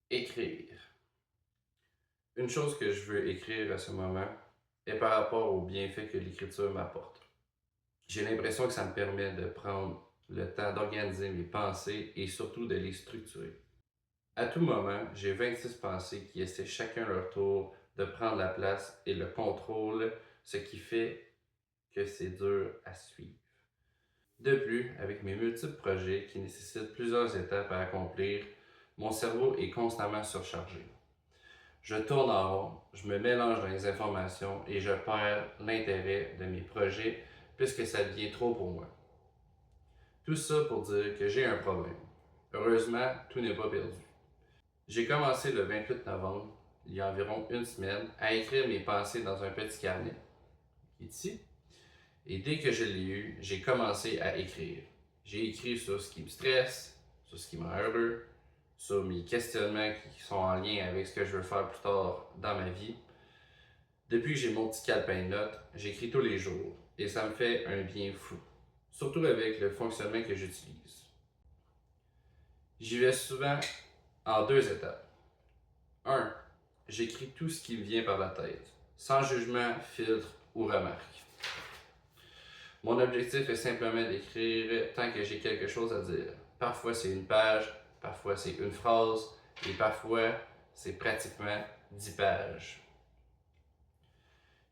Écrire. Une chose que je veux écrire à ce moment est par rapport aux bienfaits que l'écriture m'apporte. J'ai l'impression que ça me permet de prendre le temps d'organiser mes pensées et surtout de les structurer. À tout moment, j'ai 26 pensées qui essaient chacun leur tour de prendre la place et le contrôle, ce qui fait que c'est dur à suivre. De plus, avec mes multiples projets qui nécessitent plusieurs étapes à accomplir, mon cerveau est constamment surchargé. Je tourne en rond, je me mélange dans les informations et je perds l'intérêt de mes projets puisque ça devient trop pour moi. Tout ça pour dire que j'ai un problème. Heureusement, tout n'est pas perdu. J'ai commencé le 28 novembre, il y a environ une semaine, à écrire mes pensées dans un petit carnet, qui est ici. Et dès que je l'ai eu, j'ai commencé à écrire. J'ai écrit sur ce qui me stresse, sur ce qui me rend heureux, sur mes questionnements qui sont en lien avec ce que je veux faire plus tard dans ma vie. Depuis que j'ai mon petit calepin de notes, j'écris tous les jours et ça me fait un bien fou, surtout avec le fonctionnement que j'utilise. J'y vais souvent en deux étapes. 1. J'écris tout ce qui me vient par la tête, sans jugement, filtre ou remarque. Mon objectif est simplement d'écrire tant que j'ai quelque chose à dire. Parfois c'est une page, parfois c'est une phrase et parfois c'est pratiquement 10 pages.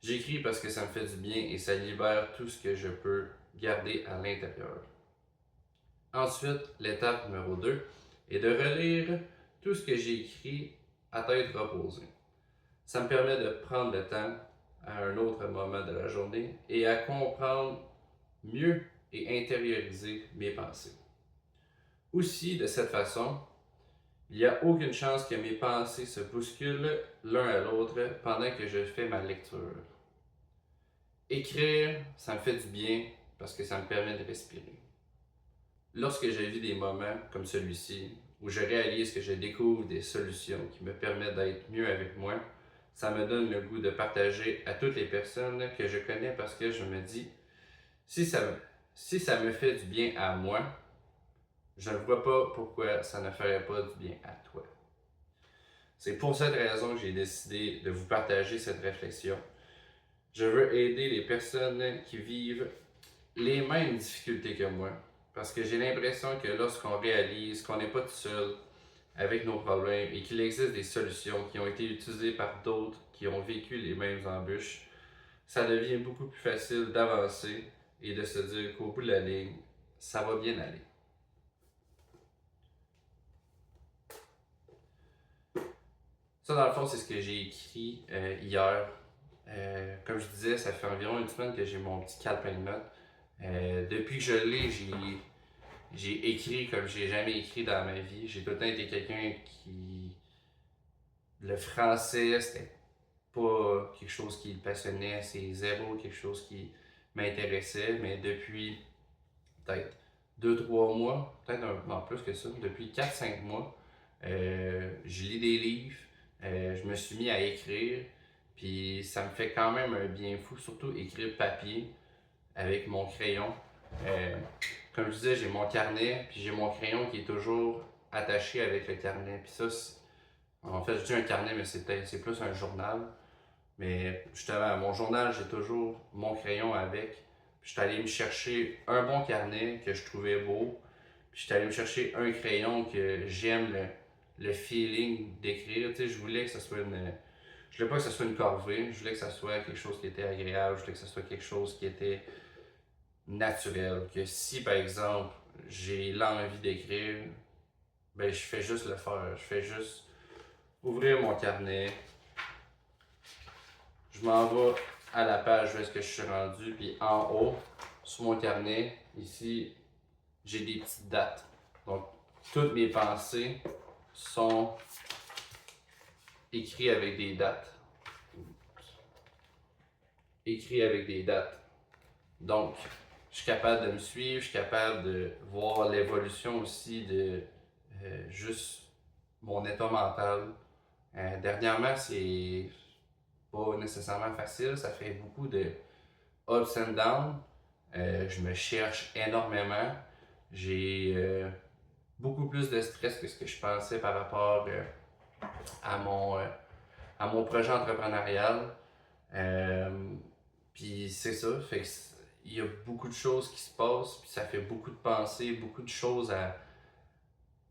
J'écris parce que ça me fait du bien et ça libère tout ce que je peux garder à l'intérieur. Ensuite, l'étape numéro 2 est de relire tout ce que j'ai écrit à tête reposée. Ça me permet de prendre le temps à un autre moment de la journée et à comprendre mieux et intérioriser mes pensées. Aussi, de cette façon, il n'y a aucune chance que mes pensées se bousculent l'un à l'autre pendant que je fais ma lecture. Écrire, ça me fait du bien parce que ça me permet de respirer. Lorsque je vis des moments comme celui-ci, où je réalise que je découvre des solutions qui me permettent d'être mieux avec moi, ça me donne le goût de partager à toutes les personnes que je connais parce que je me dis, si ça, si ça me fait du bien à moi, je ne vois pas pourquoi ça ne ferait pas du bien à toi. C'est pour cette raison que j'ai décidé de vous partager cette réflexion. Je veux aider les personnes qui vivent les mêmes difficultés que moi. Parce que j'ai l'impression que lorsqu'on réalise qu'on n'est pas tout seul avec nos problèmes et qu'il existe des solutions qui ont été utilisées par d'autres qui ont vécu les mêmes embûches, ça devient beaucoup plus facile d'avancer et de se dire qu'au bout de la ligne, ça va bien aller. Ça, dans le fond, c'est ce que j'ai écrit hier. Comme je disais, ça fait environ une semaine que j'ai mon petit calepin de notes. Depuis que je l'ai, j'ai écrit comme j'ai jamais écrit dans ma vie. J'ai tout le temps été quelqu'un qui... Le français, c'était pas quelque chose qui le passionnait. C'est zéro quelque chose qui m'intéressait. Mais depuis peut-être 2 3 mois, peut-être un peu plus que ça, depuis 4 5 mois, je lis des livres, je me suis mis à écrire, puis ça me fait quand même un bien fou, surtout écrire papier avec mon crayon. Euh, Comme je disais, j'ai mon carnet, puis j'ai mon crayon qui est toujours attaché avec le carnet. Puis ça, en fait, je dis un carnet, mais c'est plus un journal. Mais justement, mon journal, j'ai toujours mon crayon avec. Puis je suis allé me chercher un bon carnet que je trouvais beau. Puis je suis allé me chercher un crayon que j'aime le feeling d'écrire. Tu sais, je voulais que ça soit une. Je voulais pas que ça soit une corvée, je voulais que ça soit quelque chose qui était agréable, je voulais que ça soit quelque chose qui était naturel. Que si par exemple j'ai l'envie d'écrire, ben je fais juste le faire. Je fais juste ouvrir mon carnet, je m'en vais à la page où est-ce que je suis rendu, puis en haut, sur mon carnet, ici, j'ai des petites dates. Donc, toutes mes pensées sont écrites avec des dates. Écrites avec des dates. Donc, je suis capable de me suivre, je suis capable de voir l'évolution aussi de juste mon état mental. Dernièrement, c'est pas nécessairement facile, ça fait beaucoup de ups and downs. Je me cherche énormément. J'ai beaucoup plus de stress que ce que je pensais par rapport à à mon projet entrepreneurial. Puis c'est ça, fait que il y a beaucoup de choses qui se passent, puis ça fait beaucoup de pensées, beaucoup de choses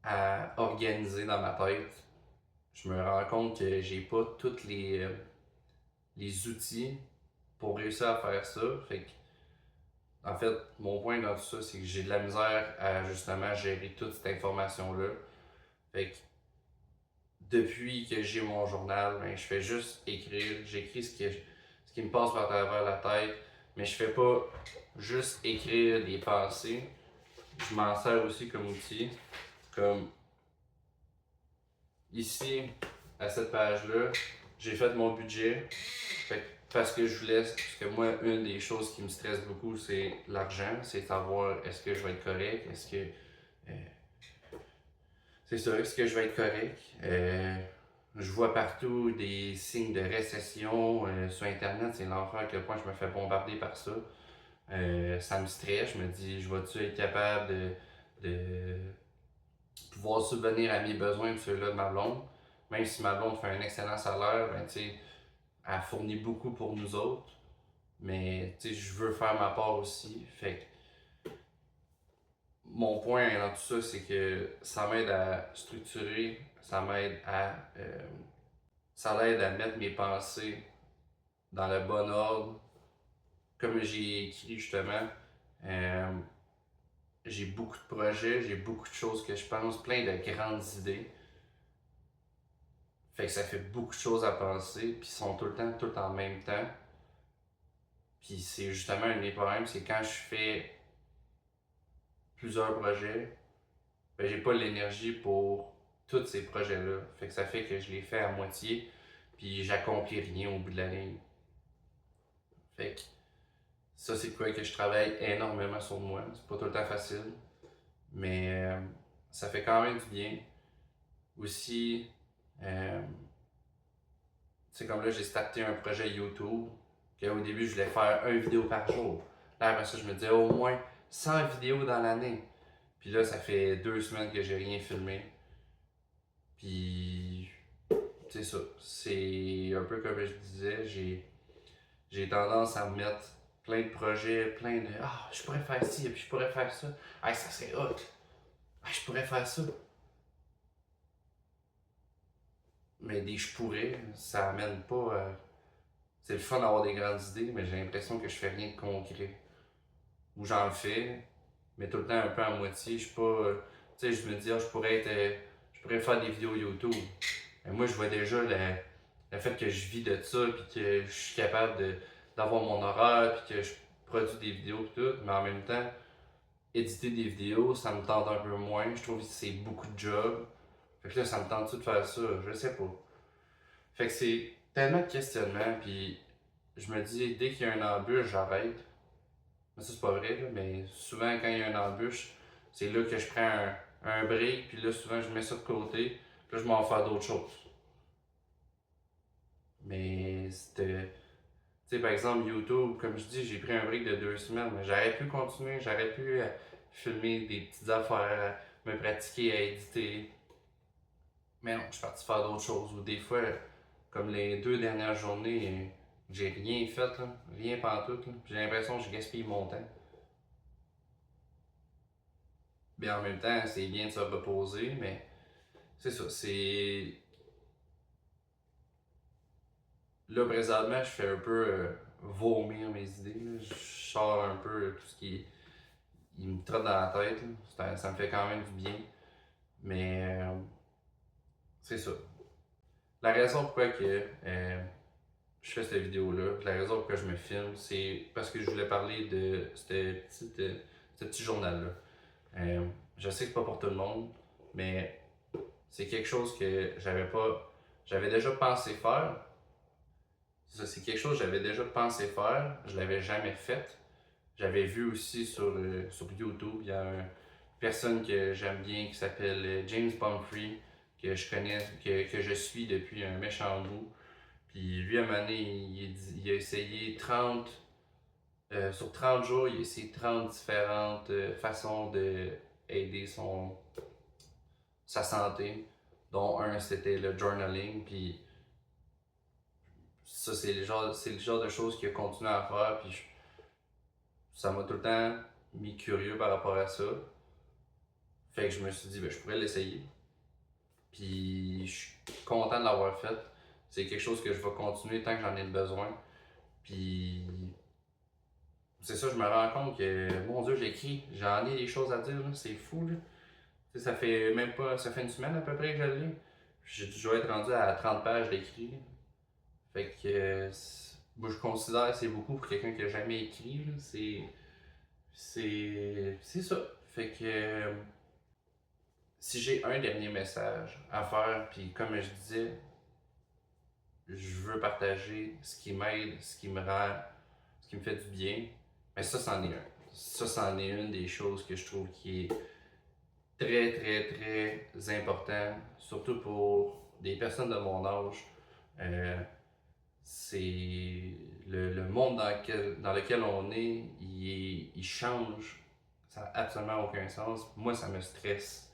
à organiser dans ma tête. Je me rends compte que j'ai pas tous les outils pour réussir à faire ça. Fait que, en fait, mon point dans tout ça, c'est que j'ai de la misère à justement gérer toute cette information-là. Fait que depuis que j'ai mon journal, ben, je fais juste écrire. J'écris ce qui me passe par travers la tête, mais je fais pas juste écrire des pensées. Je m'en sers aussi comme outil. Comme ici, à cette page-là, j'ai fait mon budget. Fait que parce que je voulais, parce que moi, une des choses qui me stresse beaucoup, c'est l'argent. C'est savoir est-ce que je vais être correct, c'est ça, est-ce que je vais être correct. Je vois partout des signes de récession sur Internet, c'est l'enfer à quel point je me fais bombarder par ça. Ça me stresse, je me dis, je vais-tu être capable de pouvoir subvenir à mes besoins, ceux-là de ma blonde. Même si ma blonde fait un excellent salaire, ben, elle fournit beaucoup pour nous autres. Mais je veux faire ma part aussi. Fait que mon point dans tout ça, c'est que ça m'aide à structurer, ça l'aide à mettre mes pensées dans le bon ordre. Comme j'ai écrit justement, euh, j'ai beaucoup de projets, j'ai beaucoup de choses que je pense, plein de grandes idées. Fait que ça fait beaucoup de choses à penser, puis ils sont tout le temps en même temps. Puis c'est justement un des problèmes, c'est quand je fais plusieurs projets, ben j'ai pas l'énergie pour tous ces projets-là. Fait que ça fait que je les fais à moitié, puis j'accomplis rien au bout de la ligne. Fait que ça, c'est quoi que je travaille énormément sur moi. C'est pas tout le temps facile, mais ça fait quand même du bien. Aussi, euh, c'est comme là, j'ai starté un projet YouTube, qu'au début, je voulais faire une vidéo par jour. Là, après ça, je me disais au moins 100 vidéos dans l'année. Puis là, ça fait 2 semaines que j'ai rien filmé. Puis, c'est ça. C'est un peu comme je disais, j'ai tendance à me mettre plein de projets, plein de ah, je pourrais faire ci, et puis je pourrais faire ça. Ah, ça serait hot. Ah, je pourrais faire ça. Mais des je pourrais, ça amène pas. C'est le fun d'avoir des grandes idées, mais j'ai l'impression que je fais rien de concret. Ou j'en fais, mais tout le temps un peu à moitié. Je suis pas. Tu sais, je me dis, ah, je pourrais faire des vidéos YouTube. Mais moi, je vois déjà le fait que je vis de ça, puis que je suis capable d'avoir mon horaire, puis que je produis des vidéos, et tout. Mais en même temps, éditer des vidéos, ça me tente un peu moins. Je trouve que c'est beaucoup de job. Fait que là, ça me tente-tu de faire ça? Je sais pas. Fait que c'est tellement de questionnements, puis je me dis, dès qu'il y a une embûche, j'arrête. Mais ça, c'est pas vrai, là, mais souvent, quand il y a une embûche, c'est là que je prends un break, puis là, souvent, je mets ça de côté, puis là, je m'en vais faire d'autres choses. Mais c'était. Tu sais, par exemple, YouTube, comme je dis, j'ai pris un break de 2 semaines, mais j'aurais pu continuer, j'aurais pu filmer des petites affaires, me pratiquer à éditer. Mais non, je suis parti faire d'autres choses. Ou des fois, comme les 2 dernières journées, j'ai rien fait, là, rien pantoute. Là. J'ai l'impression que je gaspille mon temps. Bien en même temps, c'est bien de se reposer, mais c'est ça. C'est. Là, présentement, je fais un peu vomir mes idées. Là. Je sors un peu tout ce qui il me trotte dans la tête. Ça me fait quand même du bien. Mais c'est ça. La raison pourquoi que, je fais cette vidéo-là, la raison pourquoi je me filme, c'est parce que je voulais parler de ce petit journal-là. Je sais que c'est pas pour tout le monde, mais c'est quelque chose que j'avais déjà pensé faire. C'est quelque chose que j'avais déjà pensé faire, je l'avais jamais fait. J'avais vu aussi sur YouTube, il y a une personne que j'aime bien qui s'appelle James Pumphrey, que je connais, que je suis depuis un méchant bout. Puis lui, à un moment donné, il a essayé sur 30 jours, il a essayé 30 différentes façons d'aider sa santé. dont un c'était le journaling, puis ça c'est le genre de choses qu'il a continué à faire, puis ça m'a tout le temps mis curieux par rapport à ça. Fait que je me suis dit, ben, je pourrais l'essayer. Puis je suis content de l'avoir fait. C'est quelque chose que je vais continuer tant que j'en ai besoin. Puis c'est ça, je me rends compte que, mon Dieu, j'écris, j'en ai des choses à dire, là, c'est fou, là. Tu sais, ça fait même pas, ça fait une semaine à peu près que je l'ai. Je dois être rendu à 30 pages d'écrit. Fait que, moi je considère que c'est beaucoup pour quelqu'un qui a jamais écrit, là. C'est ça. Fait que, si j'ai un dernier message à faire, puis comme je disais, je veux partager ce qui m'aide, ce qui me rend, ce qui me fait du bien, mais ça, c'en est un. Ça, c'en est une des choses que je trouve qui est très, très, très important, surtout pour des personnes de mon âge. Euh, c'est le monde dans lequel on est, il change. Ça n'a absolument aucun sens. Moi, ça me stresse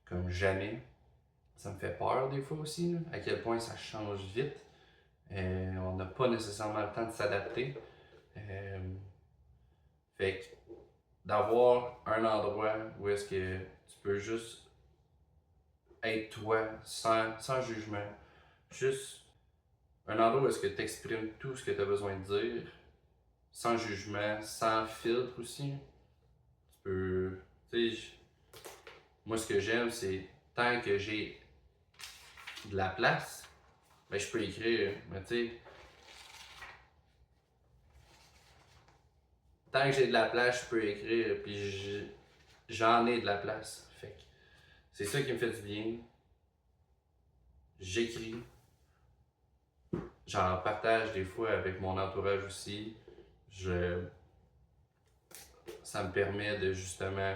comme jamais. Ça me fait peur des fois aussi, là, à quel point ça change vite. On n'a pas nécessairement le temps de s'adapter. Euh, fait que d'avoir un endroit où est-ce que tu peux juste être toi, sans jugement, juste un endroit où est-ce que tu exprimes tout ce que tu as besoin de dire, sans jugement, sans filtre aussi. Tu peux. Tu sais, moi ce que j'aime, c'est tant que j'ai de la place, ben je peux écrire. Mais tu sais, tant que j'ai de la place, je peux écrire. Puis j'en ai de la place. Fait que c'est ça qui me fait du bien. J'écris. J'en partage des fois avec mon entourage aussi. Je, Ça me permet de justement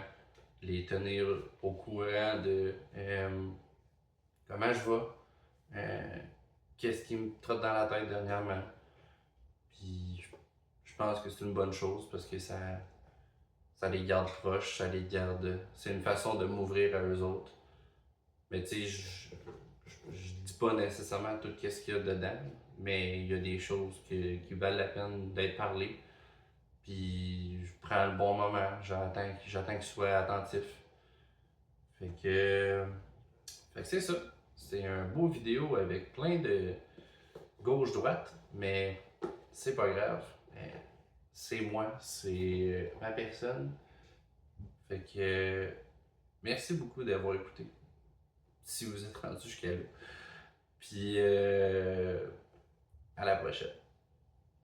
les tenir au courant de comment je vais, qu'est-ce qui me trotte dans la tête dernièrement. Puis je pense que c'est une bonne chose parce que ça les garde proches, ça les garde. C'est une façon de m'ouvrir à eux autres. Mais tu sais, je dis pas nécessairement tout ce qu'il y a dedans, mais il y a des choses qui valent la peine d'être parlées. Puis je prends le bon moment, j'attends qu'il soit attentif. Fait que, fait que c'est ça. C'est un beau vidéo avec plein de gauche-droite, mais c'est pas grave. C'est moi, c'est ma personne. Fait que merci beaucoup d'avoir écouté. Si vous êtes rendu jusqu'à là. Puis à la prochaine.